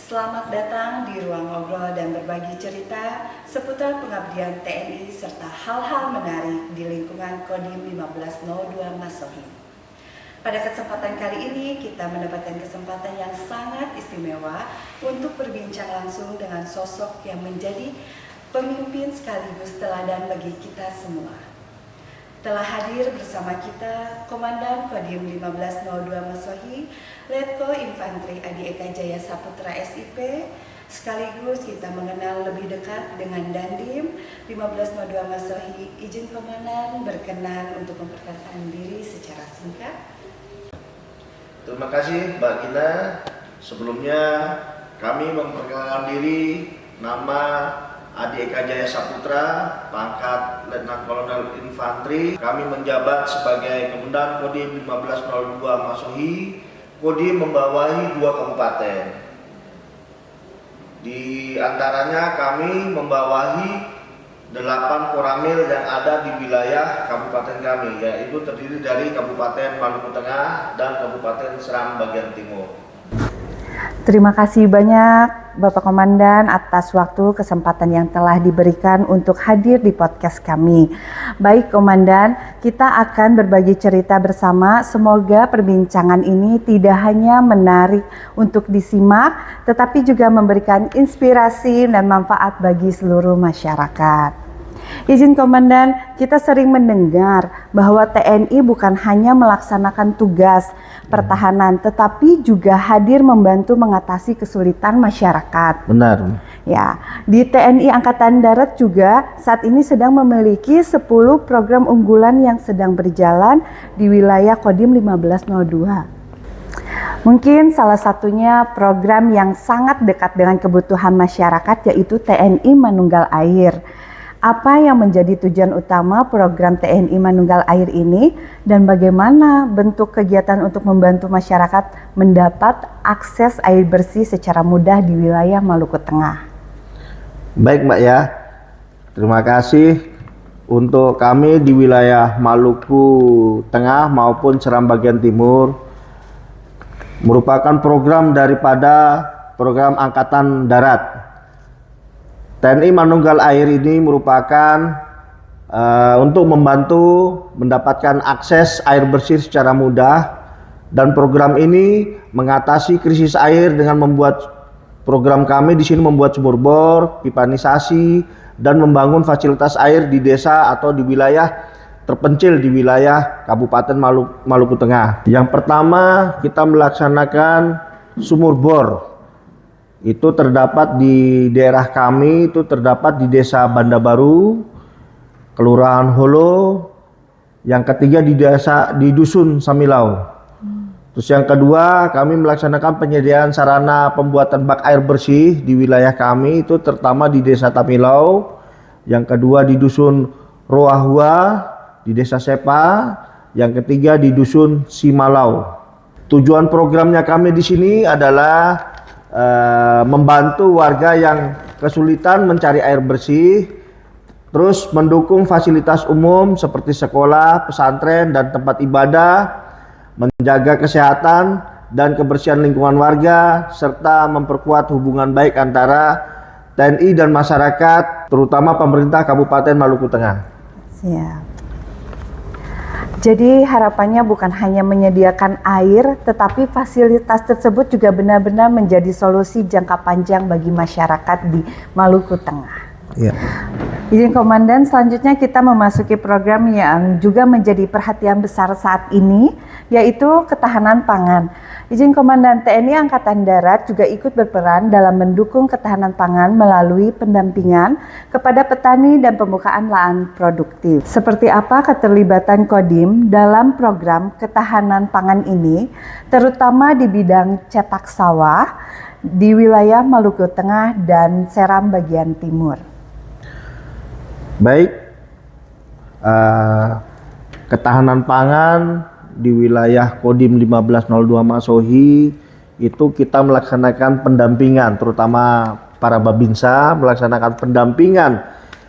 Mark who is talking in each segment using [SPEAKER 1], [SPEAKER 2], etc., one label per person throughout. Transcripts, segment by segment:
[SPEAKER 1] Selamat datang di ruang ngobrol dan berbagi cerita seputar pengabdian TNI serta hal-hal menarik di lingkungan Kodim 1502 Masohi. Pada kesempatan kali ini kita mendapatkan kesempatan yang sangat istimewa untuk berbincang langsung dengan sosok yang menjadi pemimpin sekaligus teladan bagi kita semua. Telah hadir bersama kita Komandan Kodim 1502 Masohi, Letko Infantri Adi Eka Jaya Saputra SIP, sekaligus kita mengenal lebih dekat dengan Dandim 1502 Masohi. Izin Komandan berkenan untuk memperkenalkan diri secara singkat.
[SPEAKER 2] Terima kasih Mbak Gina. Sebelumnya kami memperkenalkan diri, nama Adi Eka Jaya Saputra, pangkat Letnan Kolonel Infantri. Kami menjabat sebagai Komandan Kodim 1502 Masohi. Kodim membawahi 2 kabupaten. Di antaranya kami membawahi 8 koramil yang ada di wilayah kabupaten kami, yaitu terdiri dari Kabupaten Maluku Tengah dan Kabupaten Seram bagian timur.
[SPEAKER 1] Terima kasih banyak Bapak Komandan atas waktu kesempatan yang telah diberikan untuk hadir di podcast kami. Baik Komandan, kita akan berbagi cerita bersama. Semoga perbincangan ini tidak hanya menarik untuk disimak, tetapi juga memberikan inspirasi dan manfaat bagi seluruh masyarakat. Izin Komandan, kita sering mendengar bahwa TNI bukan hanya melaksanakan tugas pertahanan, tetapi juga hadir membantu mengatasi kesulitan masyarakat.
[SPEAKER 2] Benar.
[SPEAKER 1] Ya, di TNI Angkatan Darat juga saat ini sedang memiliki 10 program unggulan yang sedang berjalan di wilayah Kodim 1502. Mungkin salah satunya program yang sangat dekat dengan kebutuhan masyarakat, yaitu TNI Manunggal Air. Apa yang menjadi tujuan utama program TNI Manunggal Air ini dan bagaimana bentuk kegiatan untuk membantu masyarakat mendapat akses air bersih secara mudah di wilayah Maluku Tengah?
[SPEAKER 2] Baik Mbak ya, terima kasih. Untuk kami di wilayah Maluku Tengah maupun Seram bagian timur merupakan program daripada program Angkatan Darat. TNI Manunggal Air ini merupakan untuk membantu mendapatkan akses air bersih secara mudah, dan program ini mengatasi krisis air dengan membuat program kami di sini membuat sumur bor, pipanisasi, dan membangun fasilitas air di desa atau di wilayah terpencil di wilayah Kabupaten Maluku Tengah. Yang pertama kita melaksanakan sumur bor. Itu terdapat di daerah kami, itu terdapat di Desa Banda Baru, Kelurahan Holo. Yang ketiga di Dusun Samilau. Terus yang kedua, kami melaksanakan penyediaan sarana pembuatan bak air bersih di wilayah kami, itu terutama di Desa Tamilau. Yang kedua di Dusun Roahua, di Desa Sepa. Yang ketiga di Dusun Simalau. Tujuan programnya kami di sini adalah membantu warga yang kesulitan mencari air bersih, terus mendukung fasilitas umum seperti sekolah, pesantren, dan tempat ibadah, menjaga kesehatan dan kebersihan lingkungan warga, serta memperkuat hubungan baik antara TNI dan masyarakat, terutama pemerintah Kabupaten Maluku Tengah.
[SPEAKER 1] Siap. Jadi harapannya bukan hanya menyediakan air, tetapi fasilitas tersebut juga benar-benar menjadi solusi jangka panjang bagi masyarakat di Maluku Tengah.
[SPEAKER 2] Ya.
[SPEAKER 1] Izin Komandan, selanjutnya kita memasuki program yang juga menjadi perhatian besar saat ini, yaitu ketahanan pangan. Izin Komandan, TNI Angkatan Darat juga ikut berperan dalam mendukung ketahanan pangan melalui pendampingan kepada petani dan pembukaan lahan produktif. Seperti apa keterlibatan Kodim dalam program ketahanan pangan ini, terutama di bidang cetak sawah di wilayah Maluku Tengah dan Seram bagian timur?
[SPEAKER 2] Baik, ketahanan pangan di wilayah Kodim 1502 Masohi itu kita melaksanakan pendampingan, terutama para Babinsa melaksanakan pendampingan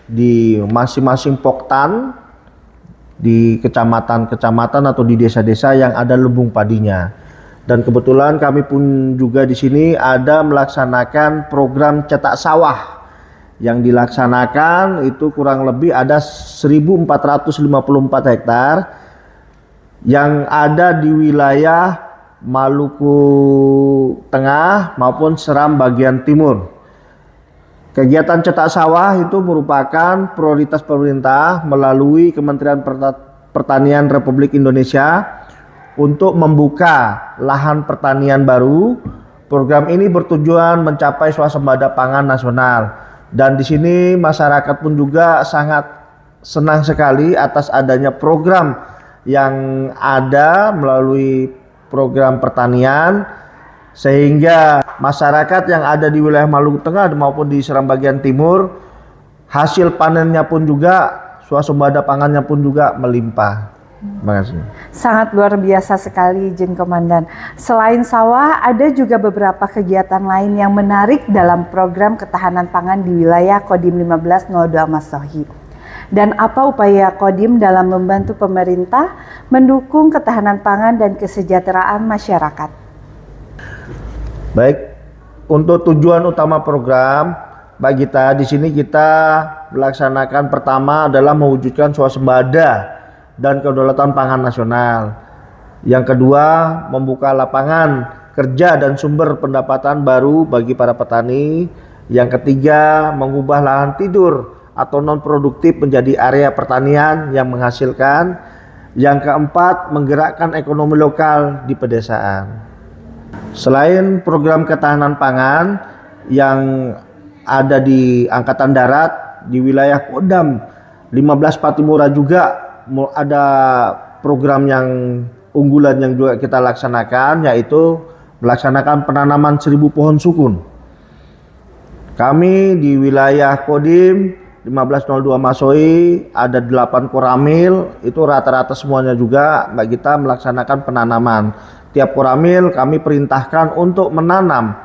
[SPEAKER 2] di masing-masing poktan di kecamatan-kecamatan atau di desa-desa yang ada lumbung padinya. Dan kebetulan kami pun juga di sini ada melaksanakan program cetak sawah yang dilaksanakan itu kurang lebih ada 1.454 hektar yang ada di wilayah Maluku Tengah maupun Seram bagian timur. Kegiatan cetak sawah itu merupakan prioritas pemerintah melalui Kementerian Pertanian Republik Indonesia untuk membuka lahan pertanian baru. Program ini bertujuan mencapai swasembada pangan nasional. Dan di sini masyarakat pun juga sangat senang sekali atas adanya program yang ada melalui program pertanian, sehingga masyarakat yang ada di wilayah Maluku Tengah maupun di Seram bagian timur hasil panennya pun juga swasembada pangannya pun juga melimpah. Terima kasih.
[SPEAKER 1] Sangat luar biasa sekali Izin Komandan. Selain sawah, ada juga beberapa kegiatan lain yang menarik dalam program ketahanan pangan di wilayah Kodim 1502 Masohi. Dan apa upaya Kodim dalam membantu pemerintah mendukung ketahanan pangan dan kesejahteraan masyarakat?
[SPEAKER 2] Baik, untuk tujuan utama program, Mbak Gita, di sini kita melaksanakan pertama adalah mewujudkan swasembada dan kedaulatan pangan nasional. Yang kedua, membuka lapangan kerja dan sumber pendapatan baru bagi para petani. Yang ketiga, mengubah lahan tidur atau non produktif menjadi area pertanian yang menghasilkan. Yang keempat, menggerakkan ekonomi lokal di pedesaan. Selain program ketahanan pangan yang ada di Angkatan Darat di wilayah Kodam 15 Patimura juga ada program yang unggulan yang juga kita laksanakan, yaitu melaksanakan penanaman 1.000 pohon sukun. Kami di wilayah Kodim 1502 Masohi ada 8 koramil, itu rata-rata semuanya juga Mbak Gita melaksanakan penanaman. Tiap koramil kami perintahkan untuk menanam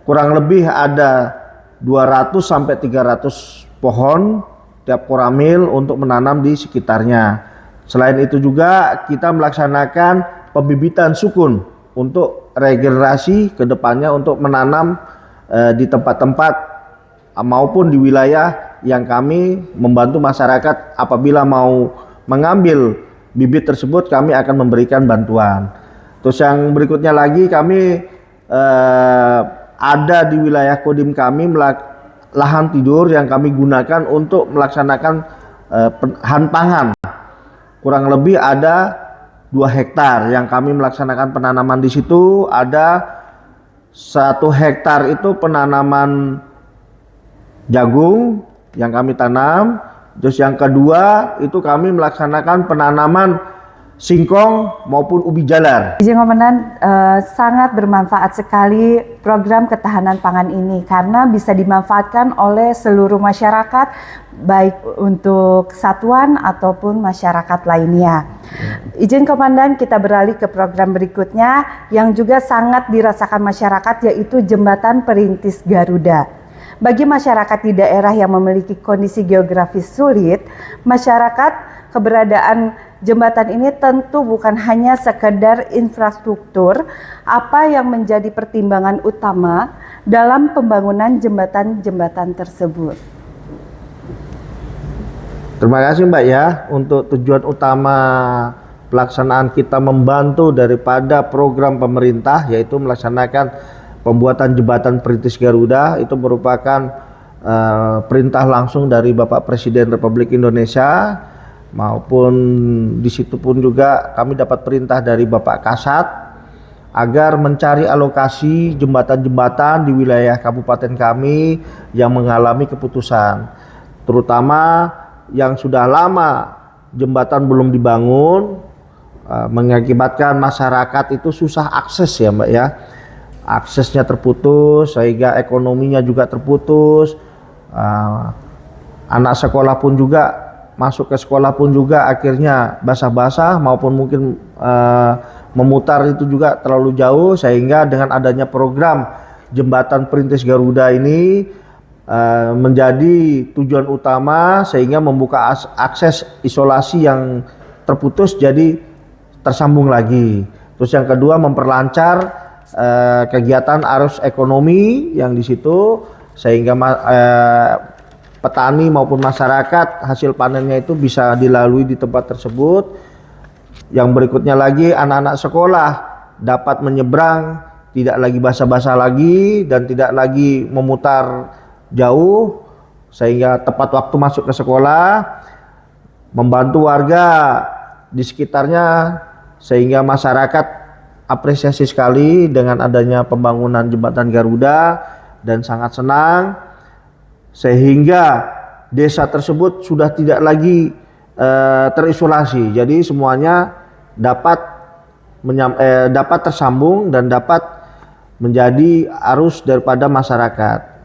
[SPEAKER 2] kurang lebih ada 200 sampai 300 pohon tiap koramil untuk menanam di sekitarnya. Selain itu juga kita melaksanakan pembibitan sukun untuk regenerasi ke depannya untuk menanam di tempat-tempat maupun di wilayah yang kami membantu masyarakat apabila mau mengambil bibit tersebut kami akan memberikan bantuan. Terus yang berikutnya lagi kami ada di wilayah Kodim kami lahan tidur yang kami gunakan untuk melaksanakan bahan pangan. Kurang lebih ada 2 hektar yang kami melaksanakan penanaman di situ. Ada 1 hektar itu penanaman jagung yang kami tanam. Terus yang kedua itu kami melaksanakan penanaman singkong maupun ubi jalar.
[SPEAKER 1] Izin Komandan, sangat bermanfaat sekali program ketahanan pangan ini karena bisa dimanfaatkan oleh seluruh masyarakat baik untuk satuan ataupun masyarakat lainnya. Izin Komandan, kita beralih ke program berikutnya yang juga sangat dirasakan masyarakat, yaitu Jembatan Perintis Garuda. Bagi masyarakat di daerah yang memiliki kondisi geografis sulit, keberadaan jembatan ini tentu bukan hanya sekedar infrastruktur. Apa yang menjadi pertimbangan utama dalam pembangunan jembatan-jembatan tersebut?
[SPEAKER 2] Terima kasih Mbak ya, untuk tujuan utama pelaksanaan kita membantu daripada program pemerintah yaitu melaksanakan pembuatan jembatan Perintis Garuda. Itu merupakan perintah langsung dari Bapak Presiden Republik Indonesia, maupun di situ pun juga kami dapat perintah dari Bapak Kasat agar mencari alokasi jembatan-jembatan di wilayah kabupaten kami yang mengalami keputusan, terutama yang sudah lama jembatan belum dibangun, mengakibatkan masyarakat itu susah akses ya Mbak ya. Aksesnya terputus sehingga ekonominya juga terputus. Anak sekolah pun juga masuk ke sekolah pun juga akhirnya basah-basah maupun mungkin memutar itu juga terlalu jauh, sehingga dengan adanya program jembatan Perintis Garuda ini menjadi tujuan utama sehingga membuka akses isolasi yang terputus jadi tersambung lagi. Terus yang kedua memperlancar kegiatan arus ekonomi yang di situ, sehingga petani maupun masyarakat hasil panennya itu bisa dilalui di tempat tersebut. Yang berikutnya lagi, anak-anak sekolah dapat menyeberang, tidak lagi basah-basah lagi dan tidak lagi memutar jauh, sehingga tepat waktu masuk ke sekolah, membantu warga di sekitarnya, sehingga masyarakat apresiasi sekali dengan adanya pembangunan jembatan Garuda dan sangat senang, sehingga desa tersebut sudah tidak lagi terisolasi. Jadi semuanya dapat tersambung dan dapat menjadi arus daripada masyarakat.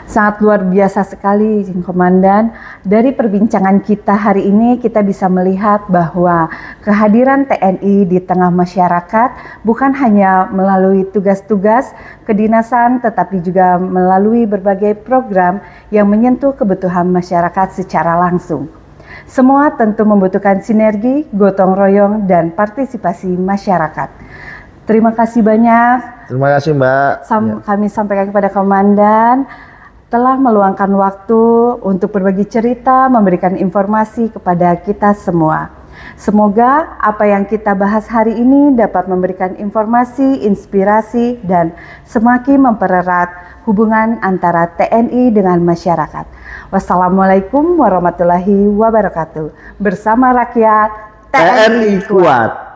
[SPEAKER 1] Sangat luar biasa sekali, Komandan. Dari perbincangan kita hari ini, kita bisa melihat bahwa kehadiran TNI di tengah masyarakat bukan hanya melalui tugas-tugas kedinasan, tetapi juga melalui berbagai program yang menyentuh kebutuhan masyarakat secara langsung. Semua tentu membutuhkan sinergi, gotong royong, dan partisipasi masyarakat. Terima kasih banyak.
[SPEAKER 2] Terima kasih, Mbak.
[SPEAKER 1] Kami sampaikan kepada Komandan telah meluangkan waktu untuk berbagi cerita, memberikan informasi kepada kita semua. Semoga apa yang kita bahas hari ini dapat memberikan informasi, inspirasi, dan semakin mempererat hubungan antara TNI dengan masyarakat. Wassalamualaikum warahmatullahi wabarakatuh. Bersama rakyat,
[SPEAKER 2] TNI kuat.